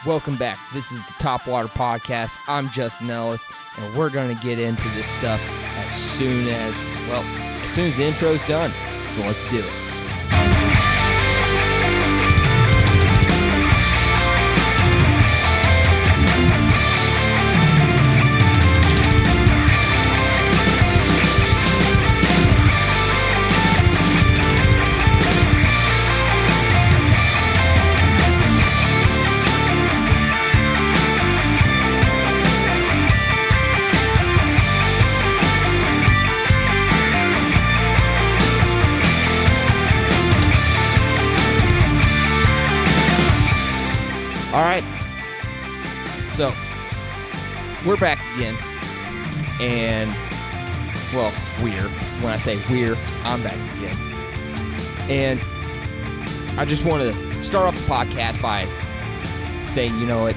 Welcome back. This is the Topwater Podcast. I'm Justin Ellis, and we're going to get into this stuff as soon as the intro's done. So let's do it. All right, so we're back again, and, well, when I say we're, I'm back again, and I just want to start off the podcast by saying, you know what,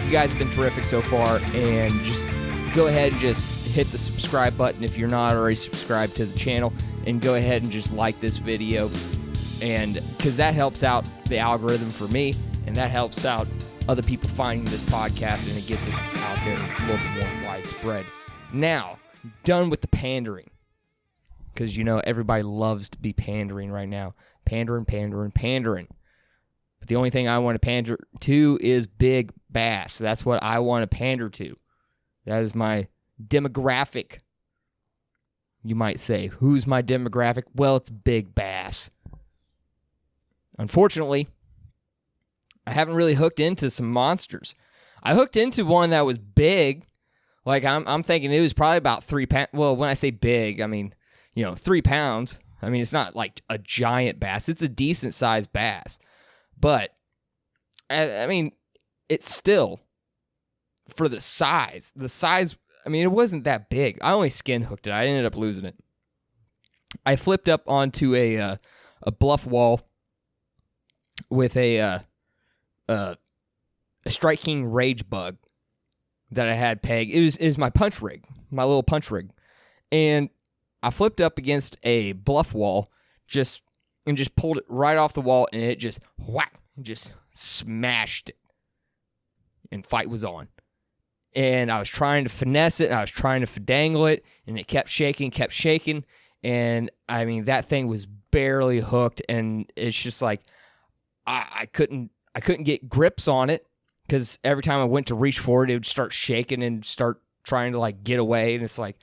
you guys have been terrific so far, and just go ahead and just hit the subscribe button if you're not already subscribed to the channel, and go ahead and just like this video, and because that helps out the algorithm for me, and that helps out other people finding this podcast, and it gets it out there a little bit more widespread. Now, done with the pandering. Because, you know, everybody loves to be pandering right now. Pandering. But the only thing I want to pander to is big bass. That's what I want to pander to. That is my demographic, you might say. Who's my demographic? Well, it's big bass. Unfortunately, I haven't really hooked into some monsters. I hooked into one that was big. Like, I'm thinking it was probably about 3 pounds. Well, when I say big, I mean, 3 pounds. I mean, it's not like a giant bass. It's a decent-sized bass. But, I mean, it's still, for the size, I mean, it wasn't that big. I only skin hooked it. I ended up losing it. I flipped up onto a bluff wall with a Strike King Rage Bug that I had pegged. It was my punch rig, my little punch rig. And I flipped up against a bluff wall and just pulled it right off the wall, and it just whack, just smashed it. And fight was on. And I was trying to finesse it, and I was trying to dangle it, and it kept shaking. And I mean, that thing was barely hooked, and it's just like I couldn't get grips on it because every time I went to reach for it, it would start shaking and start trying to like get away. And it's like,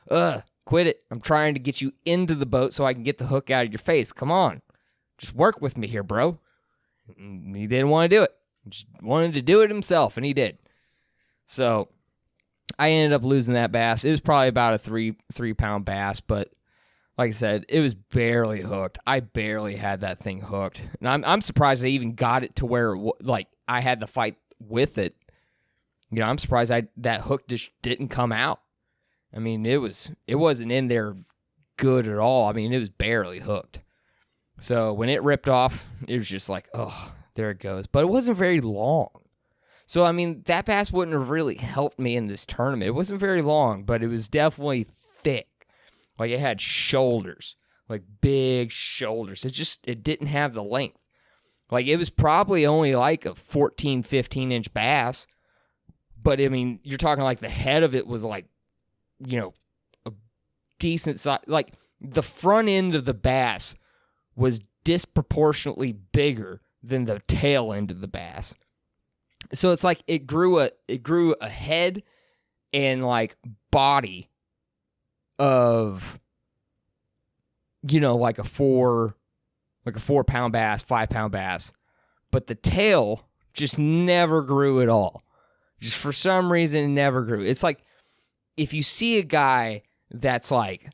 quit it. I'm trying to get you into the boat so I can get the hook out of your face. Come on. Just work with me here, bro. And he didn't want to do it. He just wanted to do it himself, and he did. So I ended up losing that bass. It was probably about a 3-pound bass, but like I said, it was barely hooked. I barely had that thing hooked. And I'm surprised I even got it to where I had the fight with it. I'm surprised that hook just didn't come out. I mean, it wasn't in there good at all. I mean, it was barely hooked. So when it ripped off, it was just like, oh, there it goes. But it wasn't very long. So, I mean, that bass wouldn't have really helped me in this tournament. It wasn't very long, but it was definitely thick. Like, it had shoulders, like big shoulders. It didn't have the length. Like, it was probably only like a 14, 15-inch bass. But, I mean, you're talking like the head of it was like, a decent size. Like, the front end of the bass was disproportionately bigger than the tail end of the bass. So it's like it grew a head and like body of, like a 4-pound bass, 5-pound bass, but the tail just never grew at all. Just for some reason, it never grew. It's like if you see a guy that's like,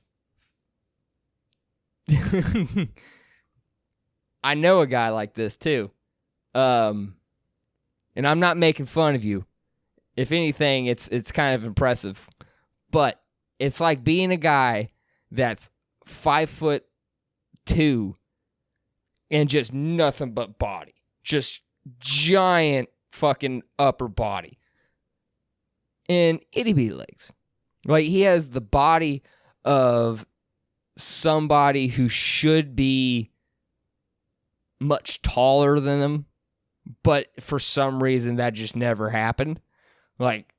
I know a guy like this too, and I'm not making fun of you. If anything, it's kind of impressive, but it's like being a guy that's 5'2" and just nothing but body. Just giant fucking upper body. And itty bitty legs. Like, he has the body of somebody who should be much taller than them, but for some reason that just never happened. Like,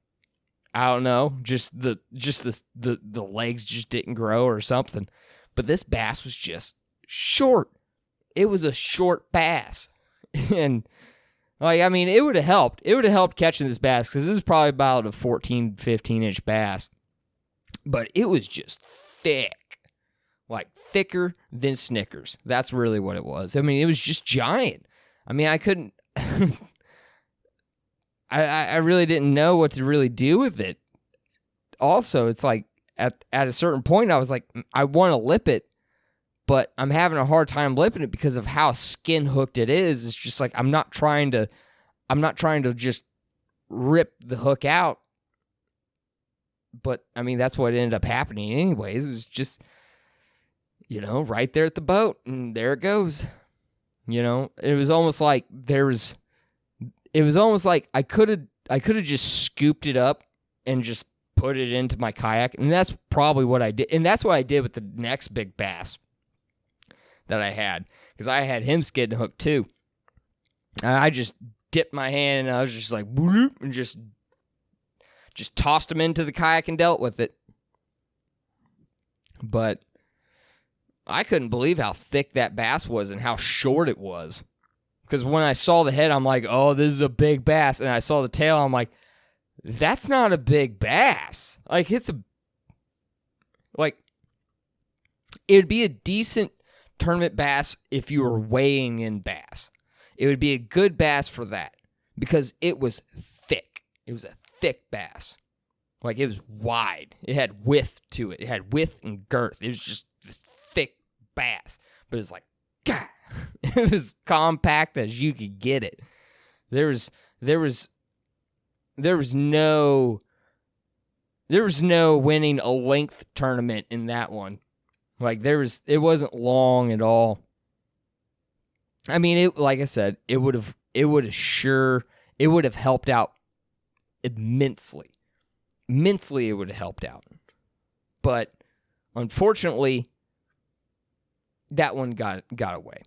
I don't know, just the legs just didn't grow or something. But this bass was just short. It was a short bass. And like, I mean, it would have helped. It would have helped catching this bass because it was probably about a 14, 15-inch bass. But it was just thick. Like, thicker than Snickers. That's really what it was. I mean, it was just giant. I mean, I couldn't... I really didn't know what to really do with it. Also, it's like, at a certain point, I was like, I want to lip it, but I'm having a hard time lipping it because of how skin hooked it is. It's just like, I'm not trying to just rip the hook out. But I mean, that's what ended up happening anyways. It was just, right there at the boat, and there it goes. It was almost like I could have just scooped it up and just put it into my kayak, and that's probably what I did. And that's what I did with the next big bass that I had, because I had him skidding hook too. And I just dipped my hand, and I was just like, whoop, and just tossed him into the kayak and dealt with it. But I couldn't believe how thick that bass was and how short it was. Because when I saw the head, I'm like, oh, this is a big bass. And I saw the tail, I'm like, that's not a big bass. Like, it'd be a decent tournament bass if you were weighing in bass. It would be a good bass for that because it was thick. It was a thick bass. Like, it was wide. It had width to it. It had width and girth. It was just this thick bass. But it was like, God. It was compact as you could get it. There was no winning a length tournament in that one. Like, it wasn't long at all. I mean, like I said, it would have helped out immensely. Immensely, it would have helped out. But unfortunately, that one got away.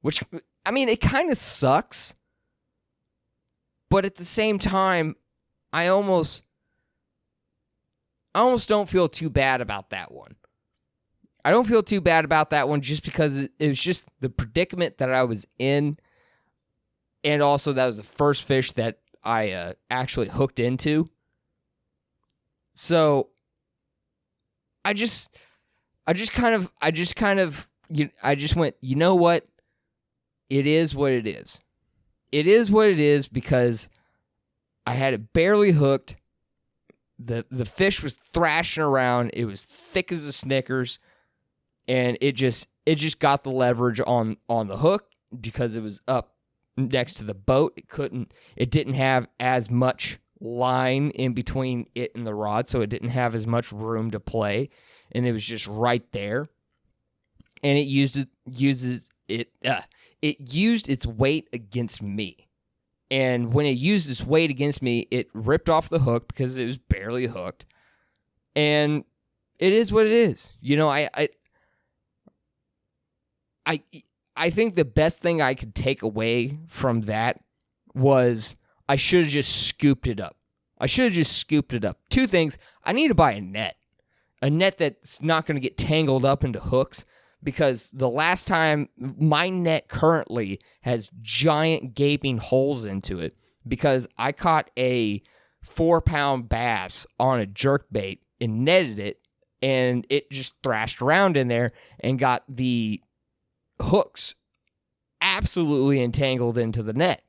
Which, I mean, it kind of sucks. But at the same time, I almost don't feel too bad about that one. I don't feel too bad about that one just because it was just the predicament that I was in. And also, that was the first fish that I actually hooked into. So, I just went, you know what? It is what it is. It is what it is because I had it barely hooked. The fish was thrashing around. It was thick as a Snickers, and it just got the leverage on the hook because it was up next to the boat. It didn't have as much line in between it and the rod, so it didn't have as much room to play, and it was just right there. And it used its weight against me. And when it used its weight against me, it ripped off the hook because it was barely hooked. And it is what it is. I think the best thing I could take away from that was I should have just scooped it up. Two things. I need to buy a net. A net that's not going to get tangled up into hooks. Because the last time, my net currently has giant gaping holes into it. Because I caught a 4-pound bass on a jerkbait and netted it. And it just thrashed around in there and got the hooks absolutely entangled into the net.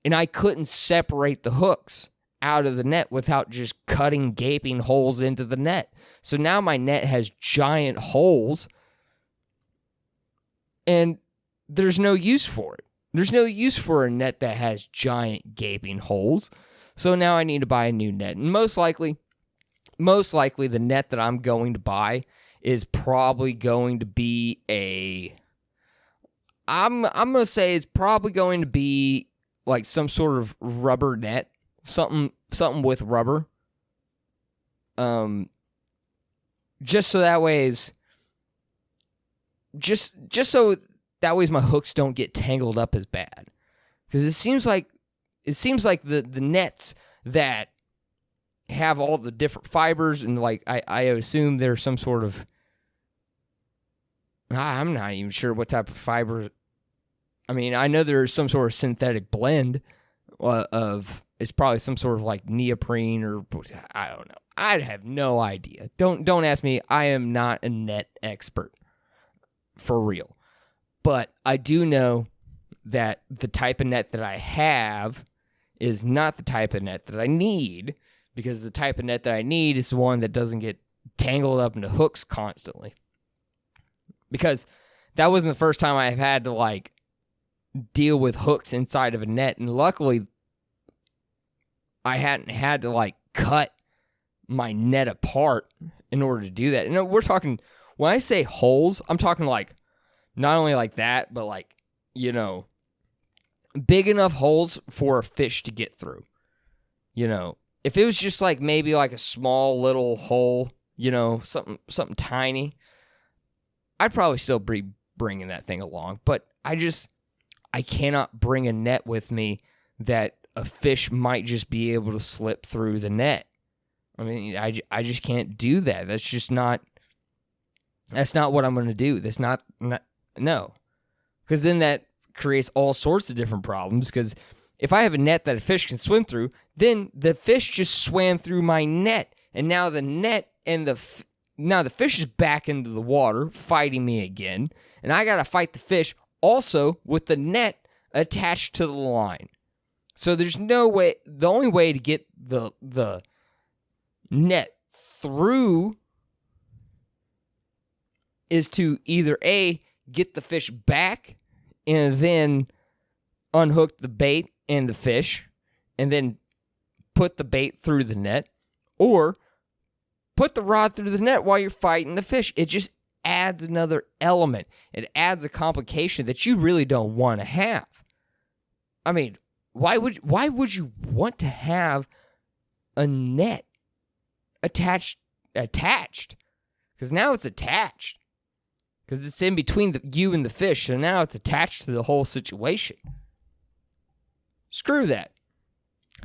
And I couldn't separate the hooks out of the net without just cutting gaping holes into the net. So now my net has giant holes. And there's no use for it. There's no use for a net that has giant gaping holes. So now I need to buy a new net. And most likely the net that I'm going to buy is probably going to be I'm going to say it's probably going to be like some sort of rubber net. Something with rubber. Just so that way is... Just so that way my hooks don't get tangled up as bad. Because it seems like the nets that have all the different fibers, and like I assume there's some sort of, I'm not even sure what type of fiber. I mean, I know there's some sort of synthetic blend of, it's probably some sort of like neoprene, or I don't know. I have no idea. Don't ask me. I am not a net expert for real. But I do know that the type of net that I have is not the type of net that I need, because the type of net that I need is the one that doesn't get tangled up into hooks constantly. Because that wasn't the first time I've had to like deal with hooks inside of a net, and luckily I hadn't had to like cut my net apart in order to do that. And we're talking, when I say holes, I'm talking like not only like that, but like, you know, big enough holes for a fish to get through. You know, if it was just like maybe like a small little hole, you know, something tiny, I'd probably still be bringing that thing along. But I cannot bring a net with me that a fish might just be able to slip through the net. I mean, I just can't do that. That's not what I'm going to do. That's not no. Because then that creates all sorts of different problems, because if I have a net that a fish can swim through, then the fish just swam through my net, and now the net and now the fish is back into the water fighting me again, and I got to fight the fish also with the net attached to the line. So there's no way, the only way to get the net through is to either A, get the fish back and then unhook the bait and the fish and then put the bait through the net, or put the rod through the net while you're fighting the fish. It just adds another element. It adds a complication that you really don't want to have. I mean, why would you want to have a net attached? Because now it's attached. Because it's in between you and the fish, so now it's attached to the whole situation. Screw that.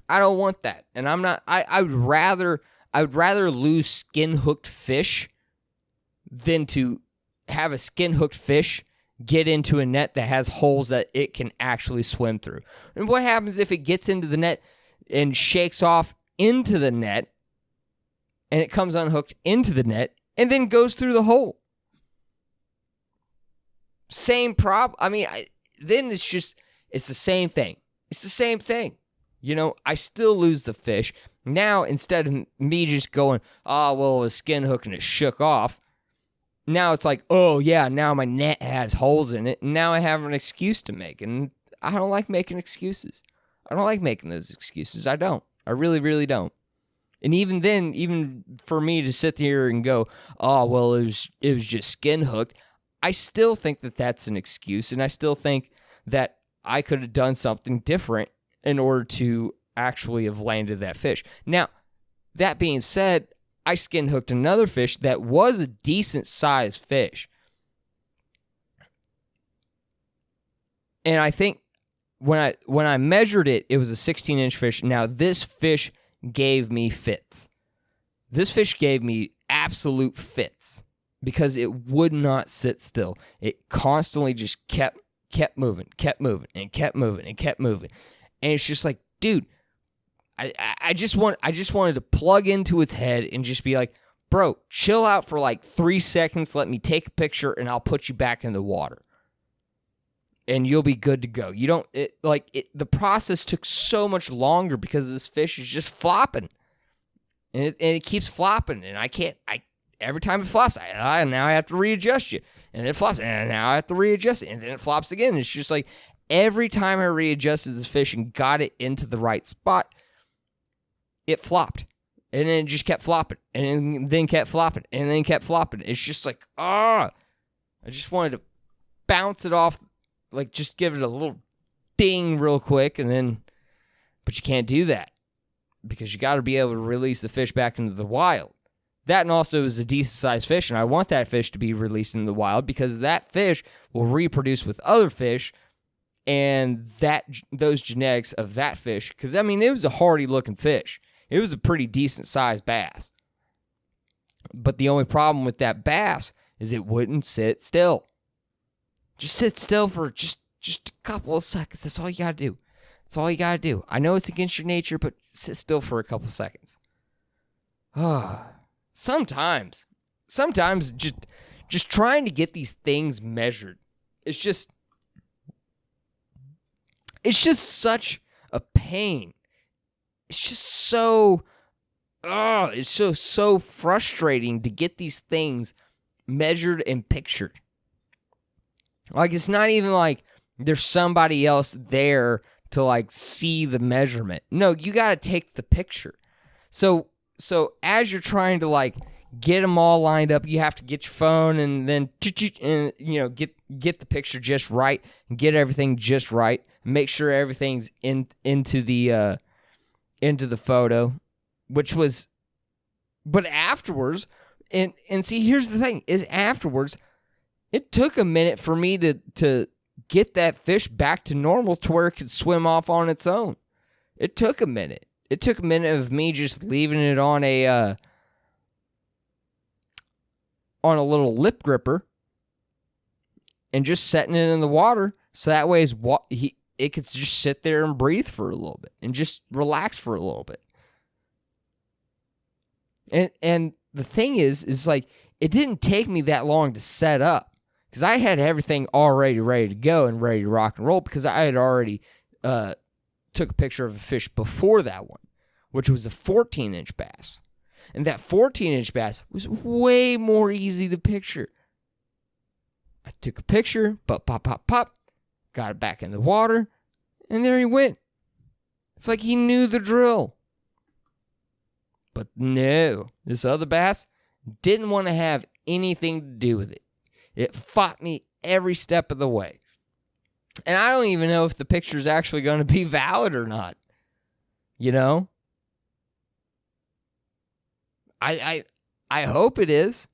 I don't want that. And I'm not, I would rather lose skin-hooked fish than to have a skin-hooked fish get into a net that has holes that it can actually swim through. And what happens if it gets into the net and shakes off into the net, and it comes unhooked into the net and then goes through the hole? Same problem. I mean, then it's the same thing. It's the same thing. You know, I still lose the fish. Now, instead of me just going, oh, well, it was skin hook and it shook off, now it's like, oh, yeah, now my net has holes in it, and now I have an excuse to make. And I don't like making excuses. I don't like making those excuses. I don't. I really, really don't. And even then, even for me to sit here and go, oh, well, it was just skin hooked, I still think that that's an excuse, and I still think that I could have done something different in order to actually have landed that fish. Now, that being said, I skin hooked another fish that was a decent sized fish. And I think when I measured it, it was a 16-inch fish. Now, this fish gave me fits. This fish gave me absolute fits because it would not sit still. It constantly just kept moving, and kept moving. And it's just like, dude, I just wanted to plug into its head and just be like, bro, chill out for like 3 seconds. Let me take a picture and I'll put you back in the water. And you'll be good to go. The process took so much longer because this fish is just flopping. And it keeps flopping. And every time it flops, now I have to readjust you. And it flops, and now I have to readjust it. And then it flops again. It's just like every time I readjusted this fish and got it into the right spot, it flopped. And then it just kept flopping. And then kept flopping. And then kept flopping. It's just like, I just wanted to bounce it off, like just give it a little ding real quick. But you can't do that because you got to be able to release the fish back into the wild. That and also is a decent-sized fish, and I want that fish to be released in the wild because that fish will reproduce with other fish and those genetics of that fish, because, I mean, it was a hardy-looking fish. It was a pretty decent-sized bass. But the only problem with that bass is it wouldn't sit still. Just sit still for just a couple of seconds. That's all you got to do. That's all you got to do. I know it's against your nature, but sit still for a couple of seconds. Sometimes just trying to get these things measured, it's just such a pain. It's just so it's so frustrating to get these things measured and pictured. Like, it's not even like there's somebody else there to, like, see the measurement. No, you got to take the picture. So as you're trying to, like, get them all lined up, you have to get your phone and then and, you know, get the picture just right and get everything just right. Make sure everything's into the photo, but afterwards, and see, here's the thing, is afterwards, it took a minute for me to get that fish back to normal to where it could swim off on its own. It took a minute. It took a minute of me just leaving it on a little lip gripper and just setting it in the water, so that way it could just sit there and breathe for a little bit and just relax for a little bit. And the thing is like, it didn't take me that long to set up, because I had everything already ready to go and ready to rock and roll, because I had already took a picture of a fish before that one, which was a 14-inch bass. And that 14-inch bass was way more easy to picture. I took a picture, pop, got it back in the water, and there he went. It's like he knew the drill. But no, this other bass didn't want to have anything to do with it. It fought me every step of the way. And I don't even know if the picture is actually going to be valid or not. You know? I hope it is.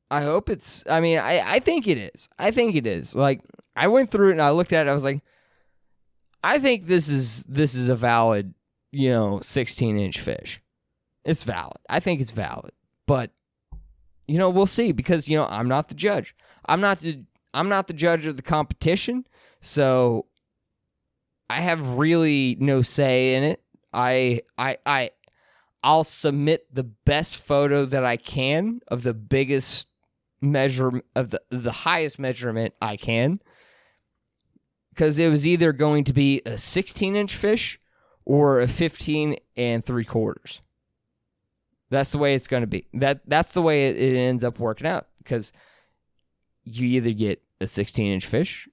I hope it's, I mean, I think it is. I think it is. Like, I went through it and I looked at it, I was like, I think this is a valid, 16-inch fish. It's valid. I think it's valid. But, we'll see, because, I'm not the judge. I'm not the judge of the competition, so I have really no say in it. I'll submit the best photo that I can of the biggest measurement, of the highest measurement I can, because it was either going to be a 16-inch fish or a 15 3/4. That's the way it's going to be. That's the way it ends up working out, because you either get a 16-inch fish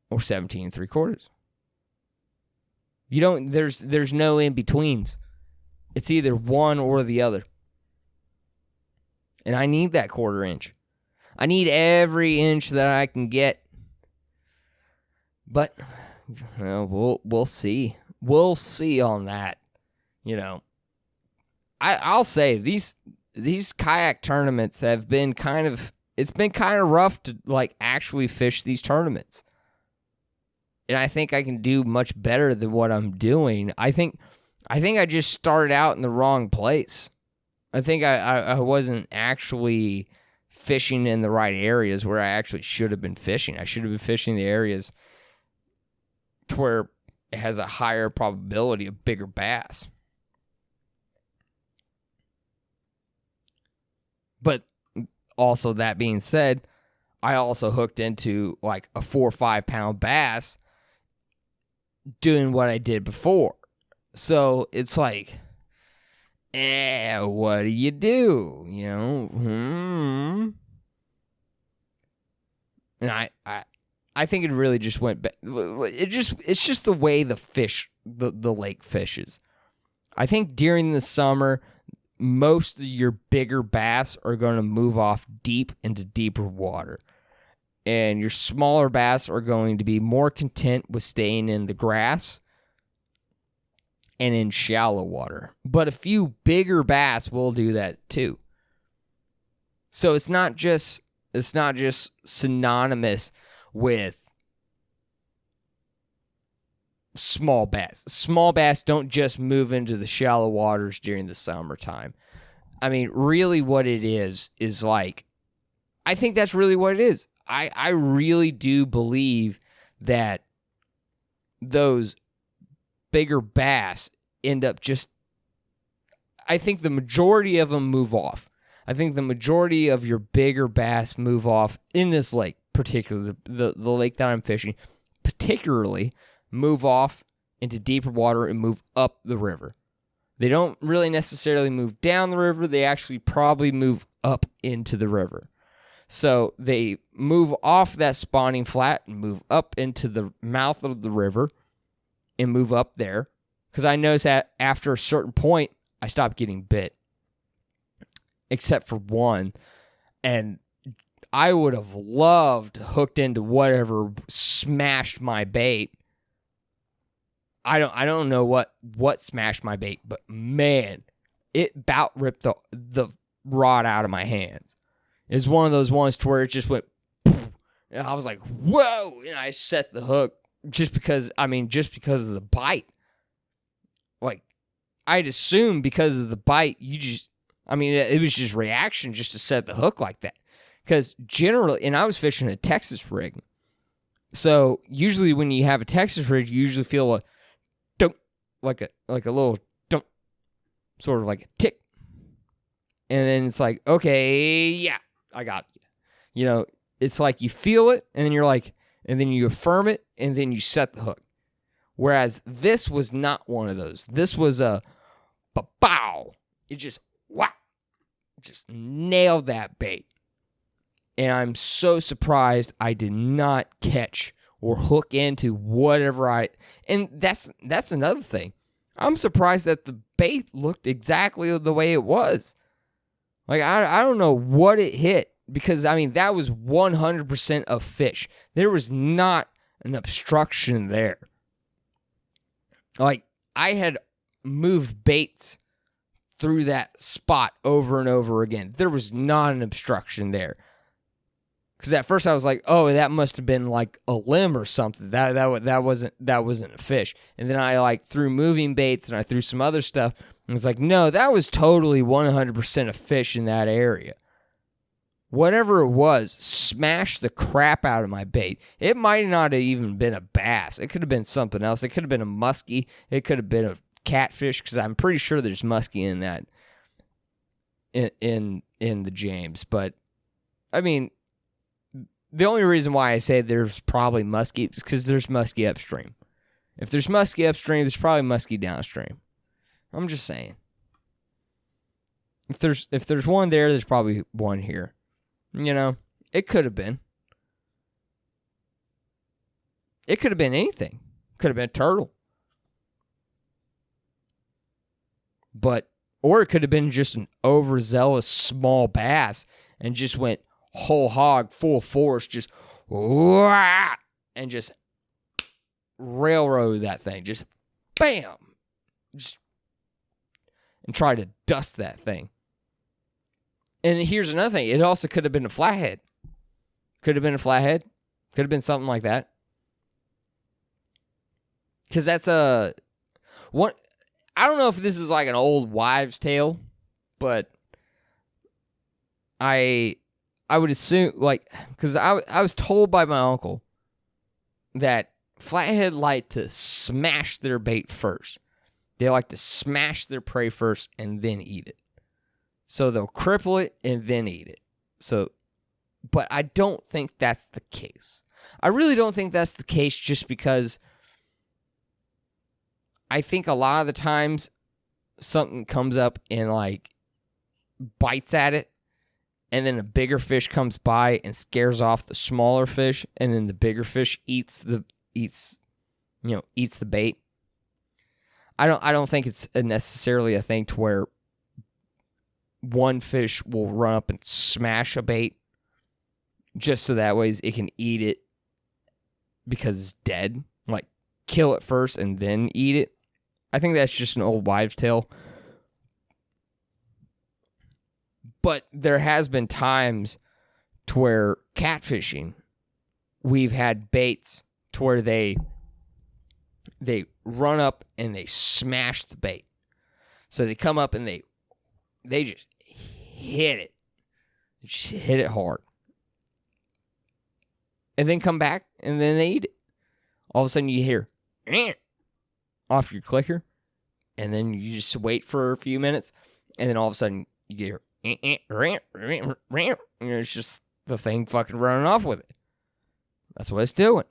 or 17 3/4. You don't. There's no in betweens. It's either one or the other. And I need that 1/4 inch. I need every inch that I can get. But we'll see. We'll see on that. I'll say these kayak tournaments have been it's been kind of rough to like actually fish these tournaments. And I think I can do much better than what I'm doing. I think I just started out in the wrong place. I think I wasn't actually fishing in the right areas where I actually should have been fishing. I should have been fishing the areas to where it has a higher probability of bigger bass. But also, that being said, I also hooked into like a 4 or 5 pound bass doing what I did before. So it's like, what do you do? And I think it really just went back. It's just the way the lake fishes. I think during the summer, most of your bigger bass are going to move off deep into deeper water. And your smaller bass are going to be more content with staying in the grass and in shallow water. But a few bigger bass will do that too. So it's not just synonymous. with small bass. Small bass don't just move into the shallow waters during the summertime. I mean, really what it is like, I think that's really what it is. I really do believe that those bigger bass end up just, I think the majority of them move off. I think the majority of your bigger bass move off in this lake, particularly the lake that I'm fishing, particularly move off into deeper water and move up the river. They don't really necessarily move down the river. They actually probably move up into the river. So they move off that spawning flat and move up into the mouth of the river and move up there. Because I noticed that after a certain point, I stopped getting bit. Except for one. And I would have loved hooked into whatever smashed my bait. I don't know what smashed my bait, but man, it about ripped the rod out of my hands. It's one of those ones to where it just went, poof, and I was like, whoa, and I set the hook just because of the bite. Like, I'd assume because of the bite, it was just reaction just to set the hook like that. Because generally, and I was fishing a Texas rig, so usually when you have a Texas rig, you usually feel a dunk, like a little dunk, sort of like a tick. And then it's like, okay, yeah, I got it. You know, it's like you feel it, and then you're like, and then you affirm it, and then you set the hook. Whereas this was not one of those. This was a ba-bow. It just, whack, just nailed that bait. And I'm so surprised I did not catch or hook into whatever and that's another thing. I'm surprised that the bait looked exactly the way it was. Like, I don't know what it hit, because, I mean, that was 100% of fish. There was not an obstruction there. Like, I had moved baits through that spot over and over again. There was not an obstruction there. Because at first I was like, oh, that must have been like a limb or something. That wasn't a fish. And then I like threw moving baits and I threw some other stuff. And it's like, no, that was totally 100% a fish in that area. Whatever it was, smashed the crap out of my bait. It might not have even been a bass. It could have been something else. It could have been a muskie. It could have been a catfish, because I'm pretty sure there's muskie in that in the James. But I mean, the only reason why I say there's probably muskie is because there's muskie upstream. If there's muskie upstream, there's probably muskie downstream. I'm just saying. If there's one there, there's probably one here. You know, it could have been. It could have been anything. Could have been a turtle. Or it could have been just an overzealous small bass and just went whole hog, full force, just and just railroad that thing, just bam, just and try to dust that thing. And here's another thing: it also could have been a flathead. Could have been a flathead. Could have been something like that. Because that's one. I don't know if this is like an old wives' tale, but I would assume, like, because I was told by my uncle that flathead like to smash their bait first. They like to smash their prey first and then eat it. So they'll cripple it and then eat it. But I don't think that's the case. I really don't think that's the case, just because I think a lot of the times something comes up and like bites at it, and then a bigger fish comes by and scares off the smaller fish, and then the bigger fish eats the bait. I don't think it's necessarily a thing to where one fish will run up and smash a bait just so that way it can eat it because it's dead. Like, kill it first and then eat it. I think that's just an old wives' tale. But there has been times to where catfishing, we've had baits to where they run up and they smash the bait. So they come up and they just hit it. They just hit it hard. And then come back and then they eat it. All of a sudden you hear off your clicker. And then you just wait for a few minutes. And then all of a sudden you hear and it's just the thing fucking running off with it. That's what it's doing.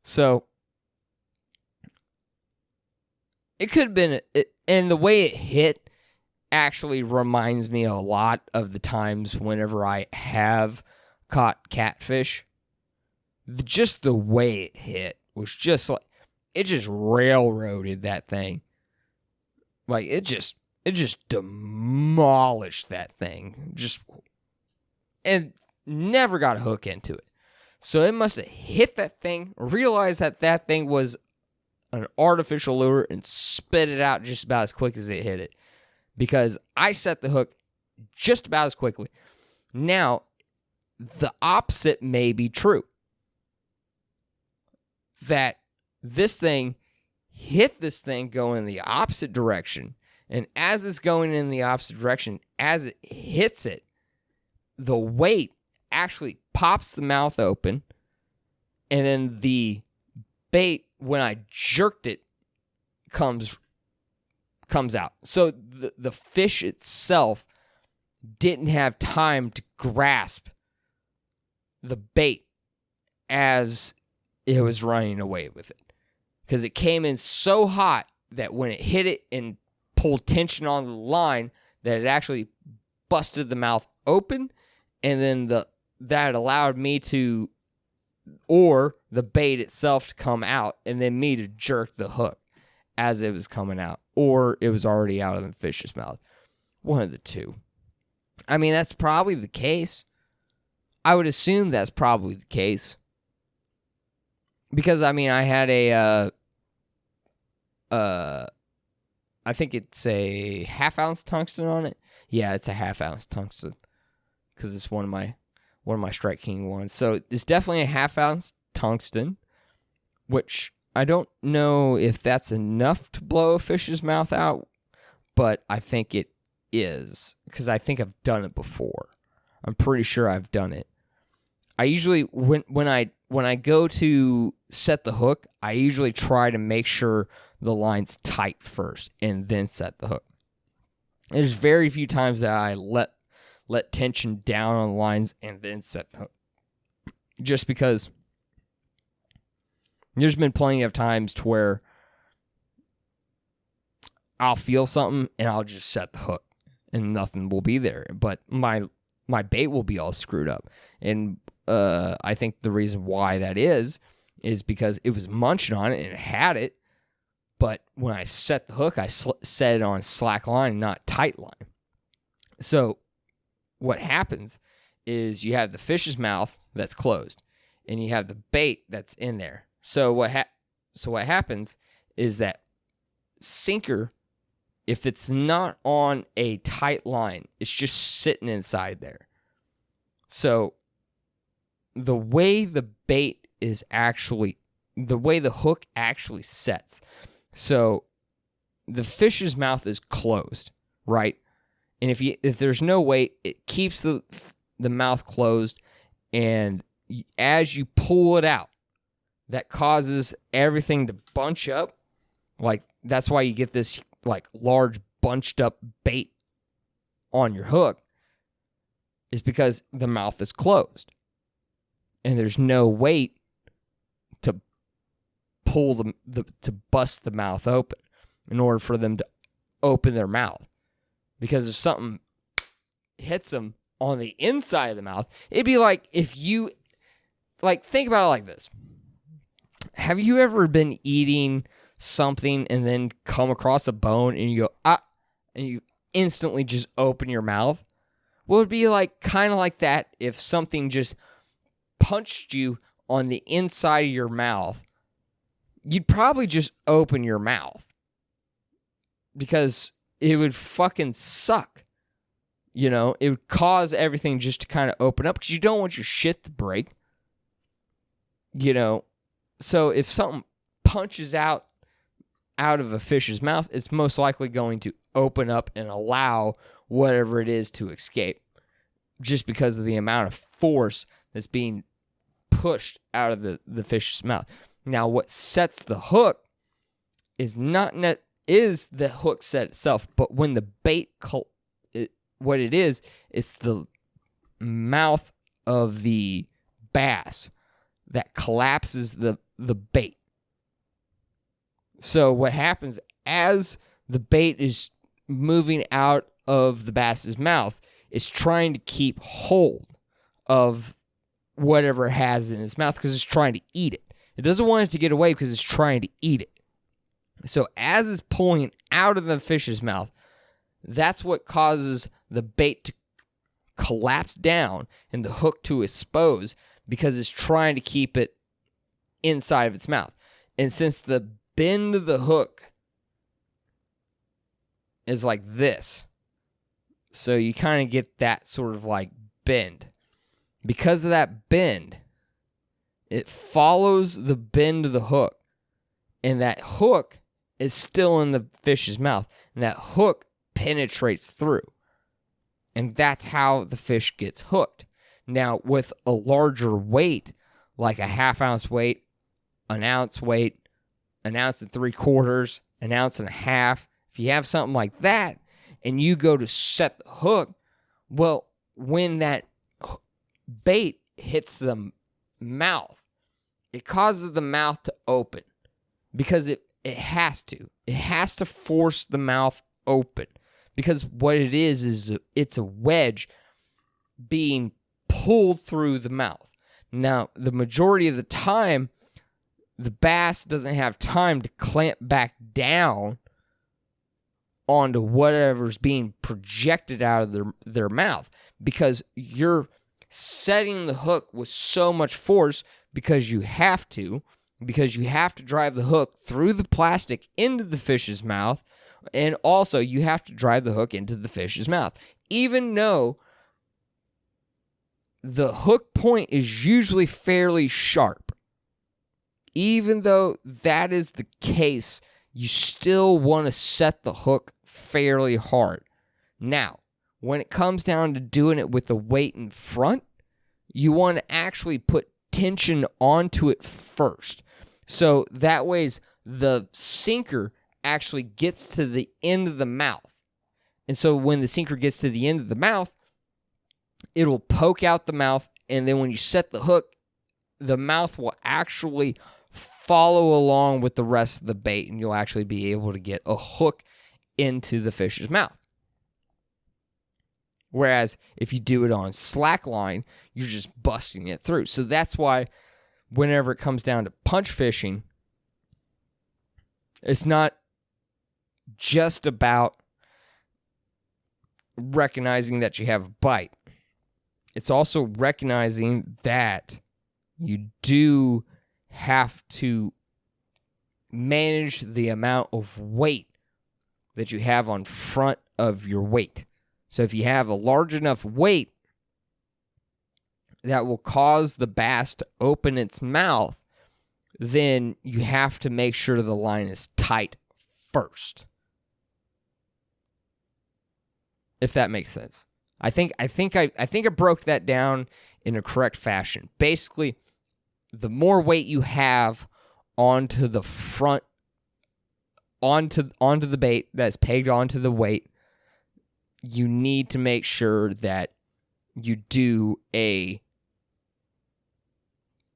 So it could have been, and the way it hit actually reminds me a lot of the times whenever I have caught catfish. Just the way it hit was just like, it just railroaded that thing. Like, it just demolished that thing. And never got a hook into it. So it must have hit that thing, realized that thing was an artificial lure, and spit it out just about as quick as it hit it. Because I set the hook just about as quickly. Now, the opposite may be true. That this thing hit this thing going in the opposite direction. And as it's going in the opposite direction, as it hits it, the weight actually pops the mouth open. And then the bait, when I jerked it, comes out. So the fish itself didn't have time to grasp the bait as it was running away with it. Because it came in so hot that when it hit it and pulled tension on the line, that it actually busted the mouth open, and then that allowed me to, or the bait itself to come out, and then me to jerk the hook as it was coming out, or it was already out of the fish's mouth. One of the two. I mean, that's probably the case. I would assume that's probably the case. Because, I mean, I had I think it's a half-ounce tungsten on it. Yeah, it's a half-ounce tungsten. Because it's one of my Strike King ones. So, it's definitely a half-ounce tungsten. Which, I don't know if that's enough to blow a fish's mouth out. But I think it is. Because I think I've done it before. I'm pretty sure I've done it. I usually, when I go to set the hook, I usually try to make sure the line's tight first and then set the hook. There's very few times that I let tension down on the lines and then set the hook. Just because there's been plenty of times to where I'll feel something and I'll just set the hook and nothing will be there. But my bait will be all screwed up. And I think the reason why that is because it was munching on it and it had it, but when I set the hook, I set it on slack line, not tight line. So what happens is you have the fish's mouth that's closed, and you have the bait that's in there. So what happens is that sinker, if it's not on a tight line, it's just sitting inside there. So the way the hook actually sets. So the fish's mouth is closed, right? And if there's no weight, it keeps the mouth closed, and as you pull it out, that causes everything to bunch up. Like, that's why you get this like large bunched up bait on your hook, is because the mouth is closed. And there's no weight to pull to bust the mouth open in order for them to open their mouth. Because if something hits them on the inside of the mouth, it'd be like if you, like, think about it like this. Have you ever been eating something and then come across a bone and you go, ah, and you instantly just open your mouth? Well, it'd be like kind of like that if something just punched you on the inside of your mouth. You'd probably just open your mouth because it would fucking suck. You know, it would cause everything just to kind of open up because you don't want your shit to break. So if something punches out of a fish's mouth, it's most likely going to open up and allow whatever it is to escape, just because of the amount of force that's being pushed out of the fish's mouth. Now, what sets the hook is is the hook set itself, but when the bait, what it is, it's the mouth of the bass that collapses the bait. So what happens as the bait is moving out of the bass's mouth, is trying to keep hold of whatever it has in his mouth because it's trying to eat it. It doesn't want it to get away because it's trying to eat it. So as it's pulling out of the fish's mouth, that's what causes the bait to collapse down and the hook to expose, because it's trying to keep it inside of its mouth. And since the bend of the hook is like this, so you kind of get that sort of like bend. Because of that bend, it follows the bend of the hook, and that hook is still in the fish's mouth, and that hook penetrates through. And that's how the fish gets hooked. Now, with a larger weight, like a half-ounce weight, an ounce weight, an ounce and 3/4, an ounce and a half, if you have something like that, and you go to set the hook, well, when that bait hits the mouth, it causes the mouth to open, because it has to. It has to force the mouth open, because what it is it's a wedge being pulled through the mouth. Now, the majority of the time, the bass doesn't have time to clamp back down onto whatever's being projected out of their mouth, because you're setting the hook with so much force, because you have to drive the hook through the plastic into the fish's mouth, and also you have to drive the hook into the fish's mouth. Even though the hook point is usually fairly sharp, even though that is the case, you still want to set the hook fairly hard. Now, when it comes down to doing it with the weight in front, you want to actually put tension onto it first. So that way the sinker actually gets to the end of the mouth. And so when the sinker gets to the end of the mouth, it'll poke out the mouth, and then when you set the hook, the mouth will actually follow along with the rest of the bait, and you'll actually be able to get a hook into the fish's mouth. Whereas if you do it on slack line, you're just busting it through. So that's why whenever it comes down to punch fishing, it's not just about recognizing that you have a bite. It's also recognizing that you do have to manage the amount of weight that you have on front of your weight. So if you have a large enough weight that will cause the bass to open its mouth, then you have to make sure the line is tight first. If that makes sense. I think I broke that down in a correct fashion. Basically, the more weight you have onto the front, onto the bait that's pegged onto the weight, you need to make sure that you do a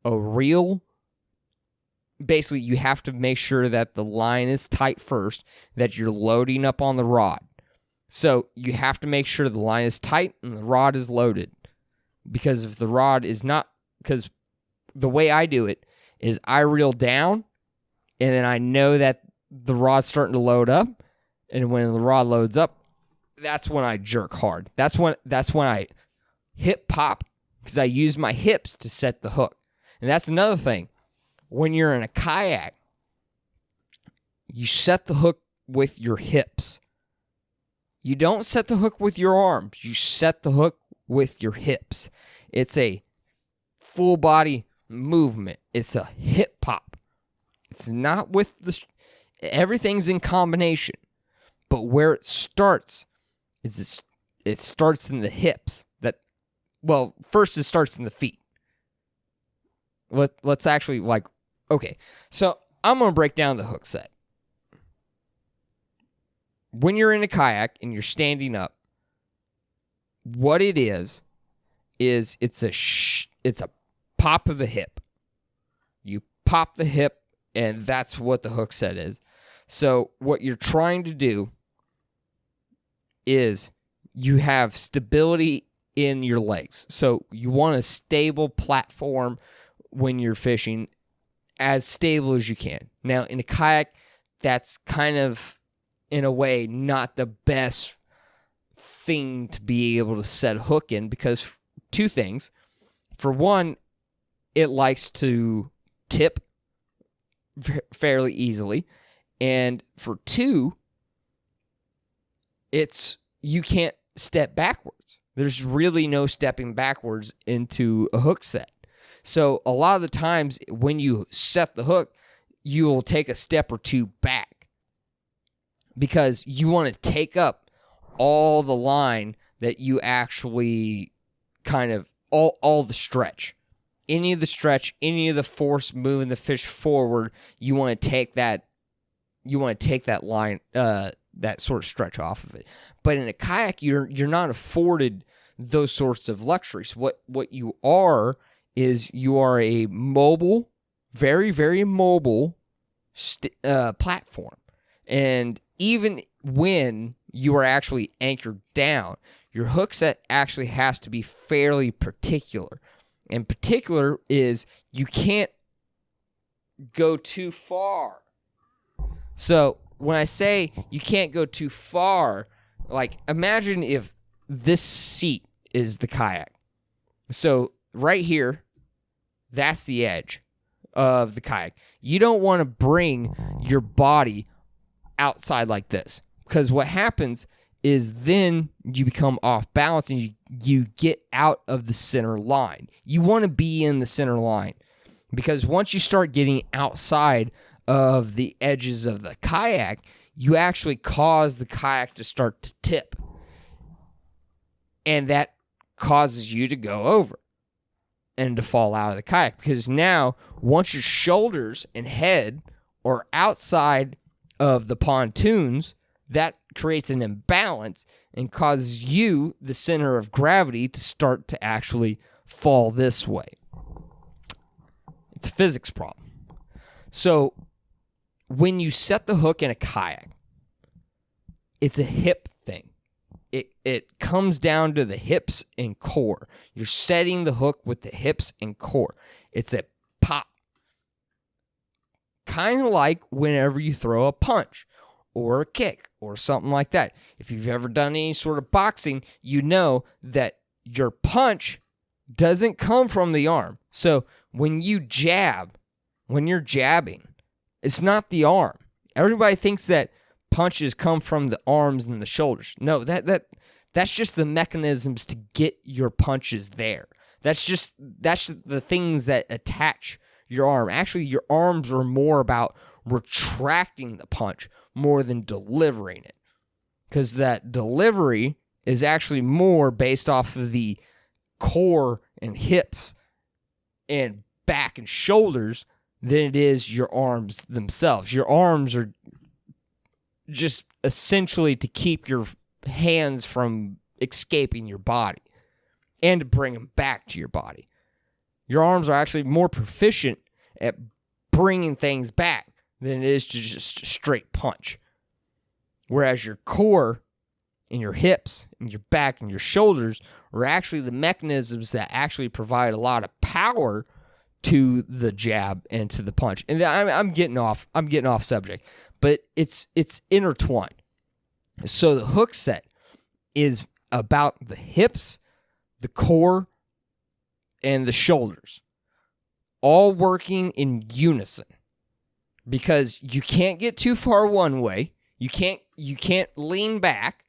reel. Basically, you have to make sure that the line is tight first, that you're loading up on the rod. So you have to make sure the line is tight and the rod is loaded. Because if the rod is not, because the way I do it is I reel down, and then I know that the rod's starting to load up, and when the rod loads up, that's when I jerk hard. That's when I hip pop, because I use my hips to set the hook. And that's another thing. When you're in a kayak, you set the hook with your hips. You don't set the hook with your arms. You set the hook with your hips. It's a full body movement. It's a hip pop. It's not with everything's in combination. But where it starts is it starts in the hips. First it starts in the feet. Let's actually okay. So I'm going to break down the hook set. When you're in a kayak and you're standing up, what it is it's a pop of the hip. You pop the hip, and that's what the hook set is. So what you're trying to do is you have stability in your legs. So you want a stable platform when you're fishing, as stable as you can. Now, in a kayak, that's kind of, in a way, not the best thing to be able to set a hook in, because two things. For one, it likes to tip fairly easily. And for two, you can't step backwards. There's really no stepping backwards into a hook set. So a lot of the times when you set the hook, you will take a step or two back because you want to take up all the line that you actually kind of, all the stretch. Any of the stretch, any of the force moving the fish forward, you want to take that line, that sort of stretch off of it. But in a kayak, you're not afforded those sorts of luxuries. What you are is you are a mobile, very, very mobile platform. And even when you are actually anchored down, your hook set actually has to be fairly particular. And particular is you can't go too far. So when I say you can't go too far, imagine if this seat is the kayak. So right here, that's the edge of the kayak. You don't want to bring your body outside like this, because what happens is then you become off balance and you get out of the center line. You want to be in the center line, because once you start getting outside of the edges of the kayak, you actually cause the kayak to start to tip. And that causes you to go over and to fall out of the kayak, because now once your shoulders and head are outside of the pontoons, that creates an imbalance and causes you, the center of gravity, to start to actually fall this way. It's a physics problem. So when you set the hook in a kayak, it's a hip thing. It comes down to the hips and core. You're setting the hook with the hips and core. It's a pop. Kind of like whenever you throw a punch or a kick or something like that. If you've ever done any sort of boxing, you know that your punch doesn't come from the arm. So when you're jabbing, it's not the arm. Everybody thinks that punches come from the arms and the shoulders. No, that's just the mechanisms to get your punches there. That's the things that attach your arm. Actually, your arms are more about retracting the punch more than delivering it, because that delivery is actually more based off of the core and hips and back and shoulders than it is your arms themselves. Your arms are just essentially to keep your hands from escaping your body and to bring them back to your body. Your arms are actually more proficient at bringing things back than it is to just straight punch. Whereas your core and your hips and your back and your shoulders are actually the mechanisms that actually provide a lot of power to the jab and to the punch. And I'm getting off subject, but it's intertwined. So the hook set is about the hips, the core, and the shoulders, all working in unison, because you can't get too far one way. You can't lean back.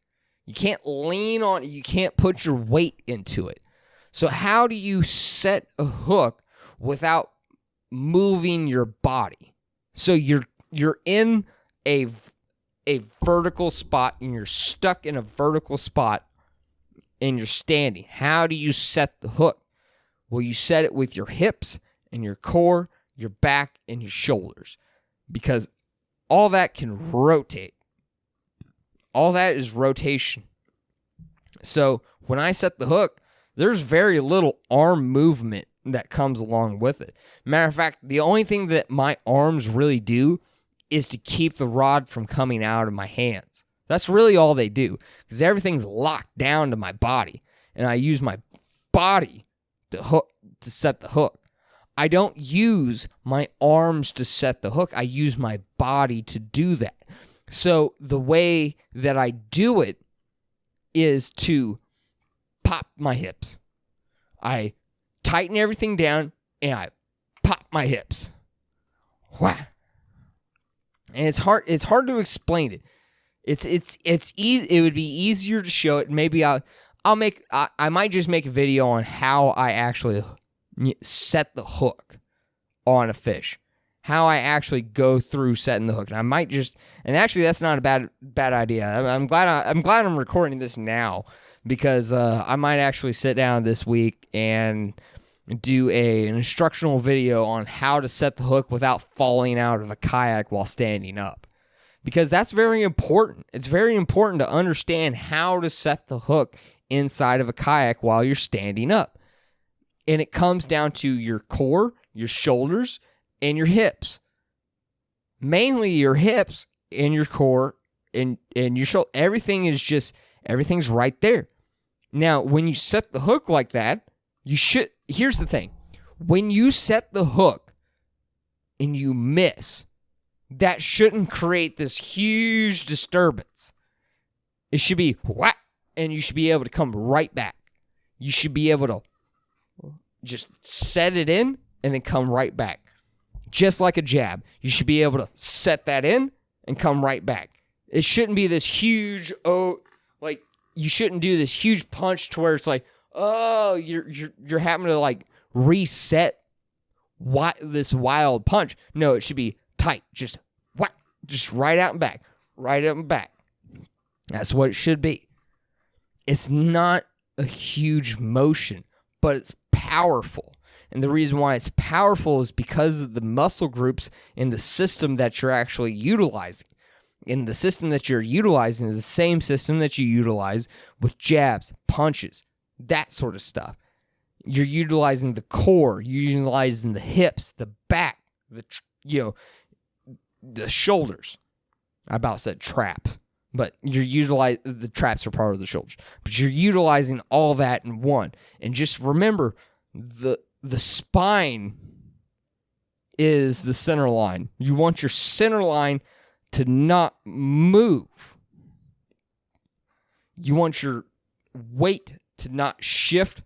You can't lean on. You can't put your weight into it. So how do you set a hook without moving your body. So you're in a vertical spot, and you're stuck in a vertical spot, and you're standing. How do you set the hook? Well, you set it with your hips and your core, your back, and your shoulders, because all that can rotate. All that is rotation. So when I set the hook, there's very little arm movement that comes along with it. Matter of fact, the only thing that my arms really do is to keep the rod from coming out of my hands. That's really all they do, because everything's locked down to my body, and I use my body to set the hook. I don't use my arms to set the hook. I use my body to do that. So the way that I do it is to pop my hips. I tighten everything down, and I pop my hips. Wow. And it's hard to explain it. It's easy. It would be easier to show it. Maybe I might just make a video on how I actually set the hook on a fish. How I actually go through setting the hook. And I might just, and actually that's not a bad idea. I'm glad I'm recording this now, because I might actually sit down this week and do an instructional video on how to set the hook without falling out of a kayak while standing up. Because that's very important. It's very important to understand how to set the hook inside of a kayak while you're standing up. And it comes down to your core, your shoulders, and your hips. Mainly your hips and your core and your shoulder. Everything's right there. Now, when you set the hook like that, here's the thing. When you set the hook and you miss, that shouldn't create this huge disturbance. It should be whack, and you should be able to come right back. You should be able to just set it in and then come right back. Just like a jab. You should be able to set that in and come right back. It shouldn't be this huge, you shouldn't do this huge punch to where it's like, oh, you're having to like reset this wild punch. No, it should be tight. Just whack. Just right out and back. Right out and back. That's what it should be. It's not a huge motion, but it's powerful. And the reason why it's powerful is because of the muscle groups in the system that you're actually utilizing. And the system that you're utilizing is the same system that you utilize with jabs, punches, that sort of stuff. You're utilizing the core, you're utilizing the hips, the back, the shoulders. I about said traps, but the traps are part of the shoulders. But you're utilizing all that in one. And just remember, the spine is the center line. You want your center line to not move. You want your weight to not shift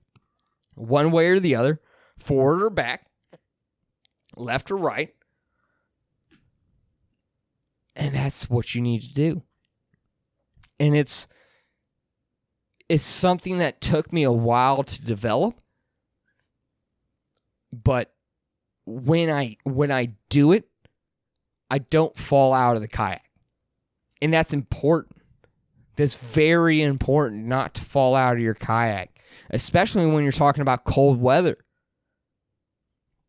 one way or the other, forward or back, left or right. And that's what you need to do. And it's something that took me a while to develop. But when I do it, I don't fall out of the kayak. And that's important. That's very important, not to fall out of your kayak, especially when you're talking about cold weather.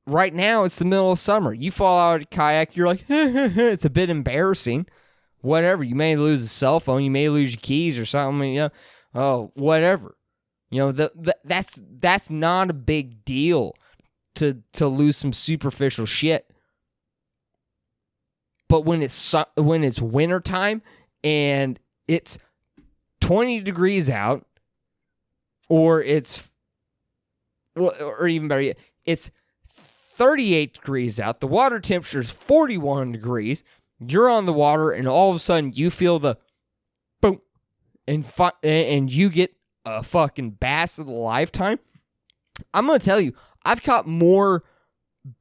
Right now, it's the middle of summer. You fall out of a kayak, you're like, it's a bit embarrassing. Whatever. You may lose a cell phone. You may lose your keys or something. Whatever. That's not a big deal to lose some superficial shit. But when it's winter time and it's 20 degrees out, or even better yet, it's 38 degrees out, the water temperature is 41 degrees, you're on the water, and all of a sudden you feel the boom, and you get a fucking bass of the lifetime. I'm going to tell you, I've caught more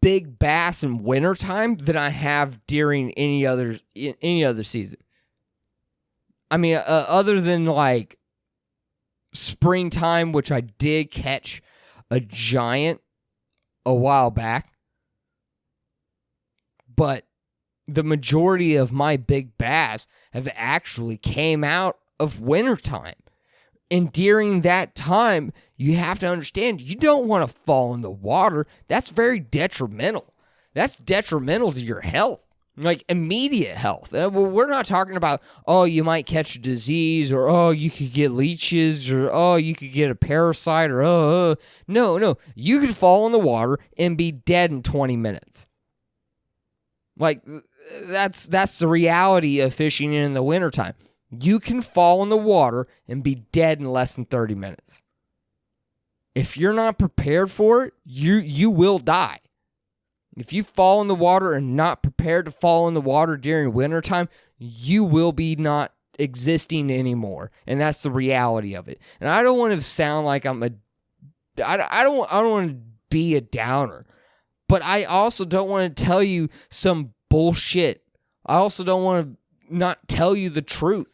big bass in wintertime than I have during any other season. I mean, other than like springtime, which I did catch a giant a while back, but the majority of my big bass have actually came out of wintertime. And during that time, you have to understand, you don't want to fall in the water. That's very detrimental. That's detrimental to your health, like immediate health. We're not talking about, oh, you might catch a disease, or oh, you could get leeches, or oh, you could get a parasite, or no. You could fall in the water and be dead in 20 minutes. Like, that's the reality of fishing in the wintertime. You can fall in the water and be dead in less than 30 minutes. If you're not prepared for it, you will die. If you fall in the water and not prepared to fall in the water during wintertime, you will be not existing anymore. And that's the reality of it. And I don't want to sound like I don't want to be a downer. But I also don't want to tell you some bullshit. I also don't want to not tell you the truth.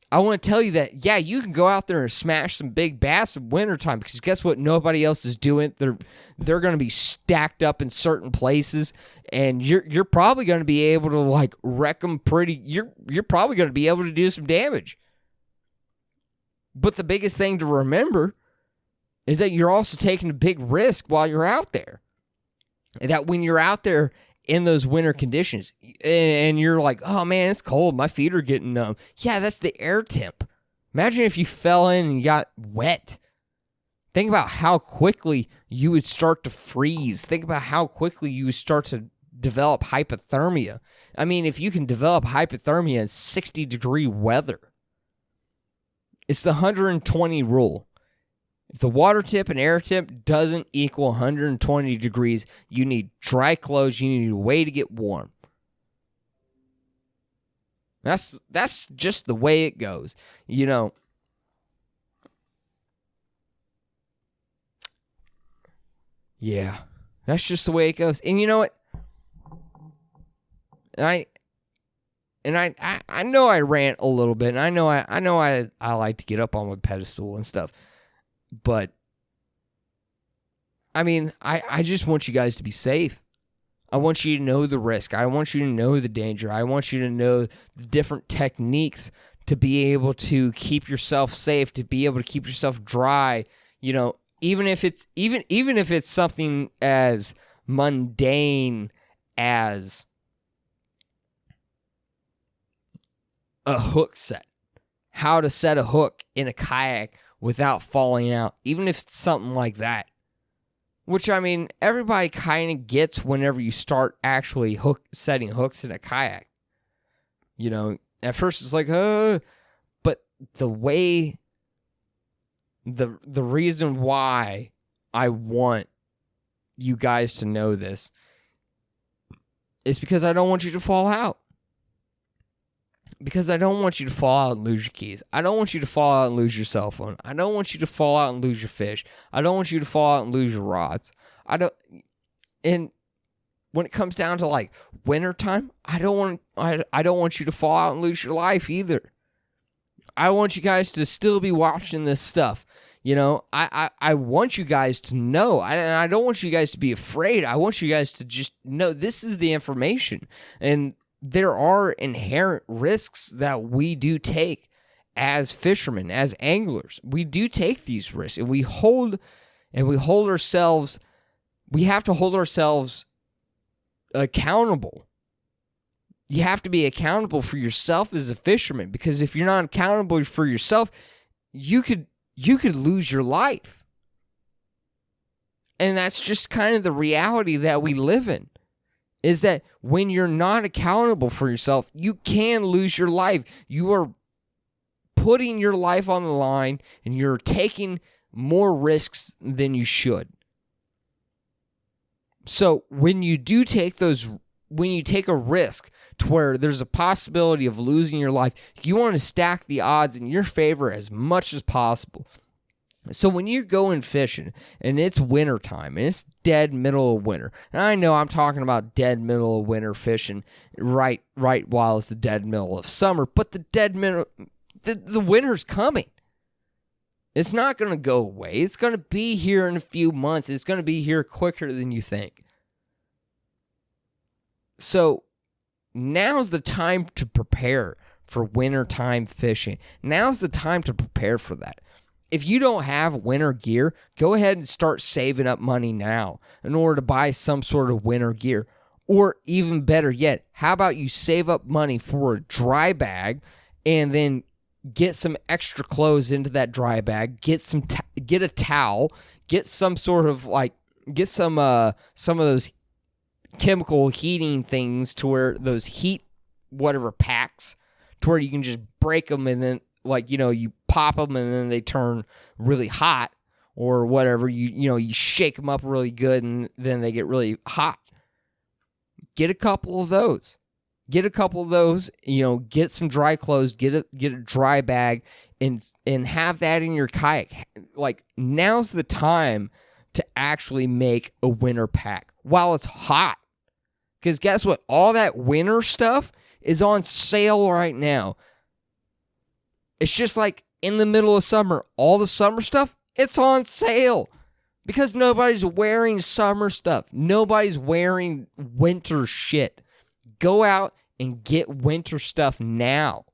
I want to tell you that, yeah, you can go out there and smash some big bass in wintertime, because guess what? Nobody else is doing it. They're going to be stacked up in certain places, and you're probably going to be able to like wreck them pretty. You're probably going to be able to do some damage. But the biggest thing to remember is that you're also taking a big risk while you're out there. And that when you're out there in those winter conditions, and you're like, oh man, it's cold, my feet are getting numb. Yeah, that's the air temp. Imagine if you fell in and you got wet. Think about how quickly you would start to freeze. Think about how quickly you would start to develop hypothermia. I mean, if you can develop hypothermia in 60-degree weather, it's the 120 rule. If the water temp and air temp doesn't equal 120 degrees, you need dry clothes, you need a way to get warm. That's just the way it goes. You know, yeah, that's just the way it goes. And you know what? I know I rant a little bit, and I know I like to get up on my pedestal and stuff. But, I mean, I just want you guys to be safe. I want you to know the risk. I want you to know the danger. I want you to know the different techniques to be able to keep yourself safe, to be able to keep yourself dry. You know, even if it's something as mundane as a hook set. How to set a hook in a kayak without falling out, even if it's something like that. Which, I mean, everybody kind of gets whenever you start actually setting hooks in a kayak. You know, at first it's like, but the way, the reason why I want you guys to know this is because I don't want you to fall out. Because I don't want you to fall out and lose your keys. I don't want you to fall out and lose your cell phone. I don't want you to fall out and lose your fish. I don't want you to fall out and lose your rods. And when it comes down to like wintertime, I don't want you to fall out and lose your life either. I want you guys to still be watching this stuff. You know, I want you guys to know. I don't want you guys to be afraid. I want you guys to just know this is the information. And there are inherent risks that we do take as fishermen, as anglers. We do take these risks, and we hold ourselves. We have to hold ourselves accountable. You have to be accountable for yourself as a fisherman, because if you're not accountable for yourself, you could lose your life. And that's just kind of the reality that we live in. Is that when you're not accountable for yourself, you can lose your life. You are putting your life on the line, and you're taking more risks than you should. So when you do take when you take a risk to where there's a possibility of losing your life, you want to stack the odds in your favor as much as possible. So when you're going fishing and it's wintertime and it's dead middle of winter, and I know I'm talking about dead middle of winter fishing right while it's the dead middle of summer, but the winter's coming. It's not going to go away. It's going to be here in a few months. It's going to be here quicker than you think. So now's the time to prepare for wintertime fishing. Now's the time to prepare for that. If you don't have winter gear, go ahead and start saving up money now in order to buy some sort of winter gear. Or even better yet, how about you save up money for a dry bag and then get some extra clothes into that dry bag, get a towel, get some sort of get some of those chemical heating things to where those heat whatever packs to where you can just break them and then you pop them and then they turn really hot or whatever. You shake them up really good and then they get really hot. Get a couple of those. Get some dry clothes, get a dry bag, and have that in your kayak. Now's the time to actually make a winter pack while it's hot. Because guess what? All that winter stuff is on sale right now. It's just like in the middle of summer, all the summer stuff, it's on sale. Because nobody's wearing summer stuff. Nobody's wearing winter shit. Go out and get winter stuff now.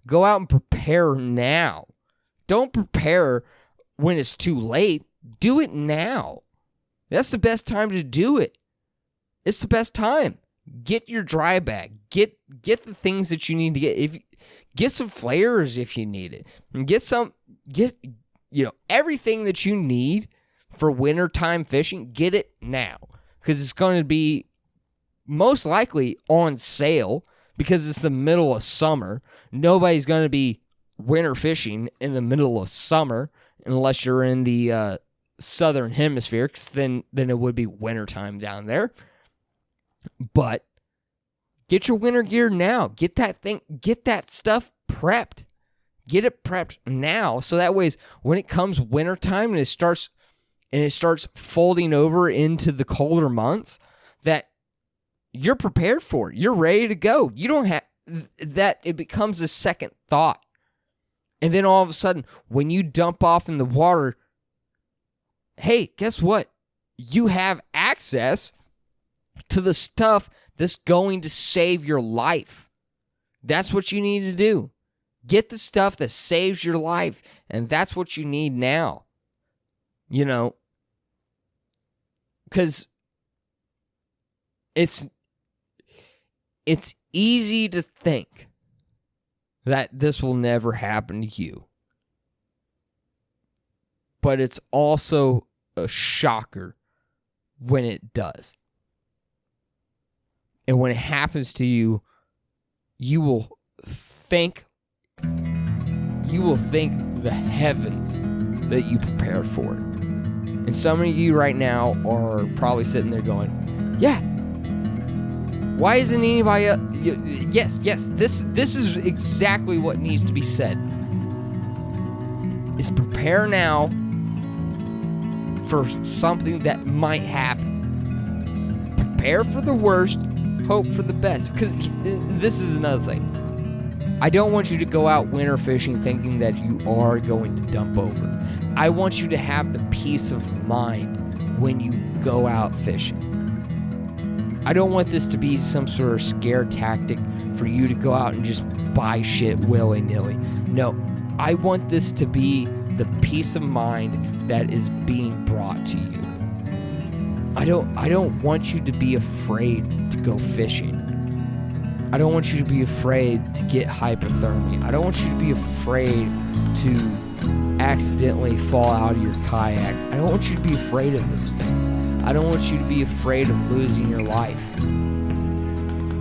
Go out and prepare now. Don't prepare when it's too late. Do it now. That's the best time to do it. It's the best time. Get your dry bag. Get the things that you need to get. Get some flares if you need it. And get everything that you need for wintertime fishing. Get it now. Because it's going to be most likely on sale because it's the middle of summer. Nobody's going to be winter fishing in the middle of summer unless you're in the southern hemisphere, because then it would be wintertime down there. But get your winter gear now. Get that stuff prepped. Get it prepped now so that way when it comes wintertime and it starts folding over into the colder months, that you're prepared for it. You're ready to go. You don't have that. It becomes a second thought. And then all of a sudden, when you dump off in the water, hey, guess what? You have access to the stuff that's going to save your life. That's what you need to do. Get the stuff that saves your life. And that's what you need now. Because it's easy to think that this will never happen to you. But it's also a shocker when it does. And when it happens to you, you will thank the heavens that you prepared for it. And some of you right now are probably sitting there going, yeah, why isn't anybody yes, this is exactly what needs to be said. Is prepare now for something that might happen. Prepare for the worst, hope for the best. Because this is another thing. I don't want you to go out winter fishing thinking that you are going to dump over. I want you to have the peace of mind when you go out fishing. I don't want this to be some sort of scare tactic for you to go out and just buy shit willy-nilly. No, I want this to be the peace of mind that is being brought to you. I don't want you to be afraid to go fishing. I don't want you to be afraid to get hypothermia. I don't want you to be afraid to accidentally fall out of your kayak. I don't want you to be afraid of those things. I don't want you to be afraid of losing your life.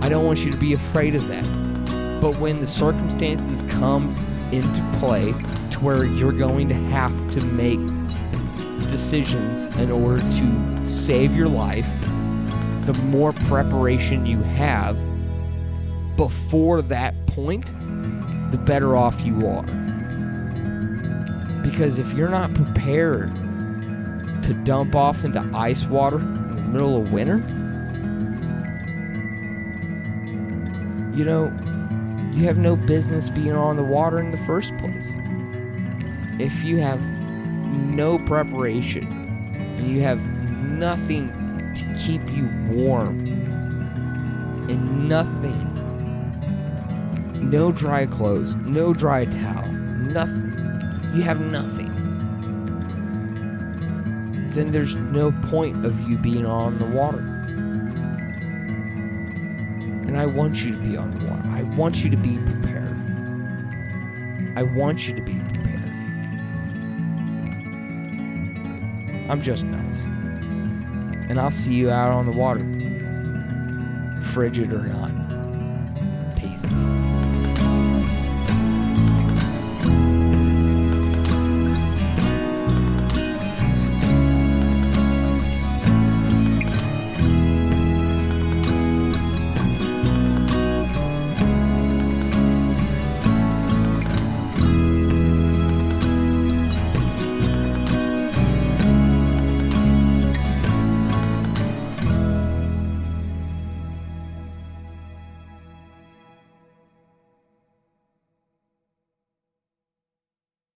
I don't want you to be afraid of that. But when the circumstances come into play to where you're going to have to make decisions in order to save your life, the more preparation you have before that point, the better off you are. Because if you're not prepared to dump off into ice water in the middle of winter, you have no business being on the water in the first place. If you have no preparation, and you have nothing to keep you warm, and nothing, no dry clothes, no dry towel, nothing, you have nothing, then there's no point of you being on the water. And I want you to be on the water. I want you to be prepared. I want you to be prepared. I'm just nuts. And I'll see you out on the water, frigid or not.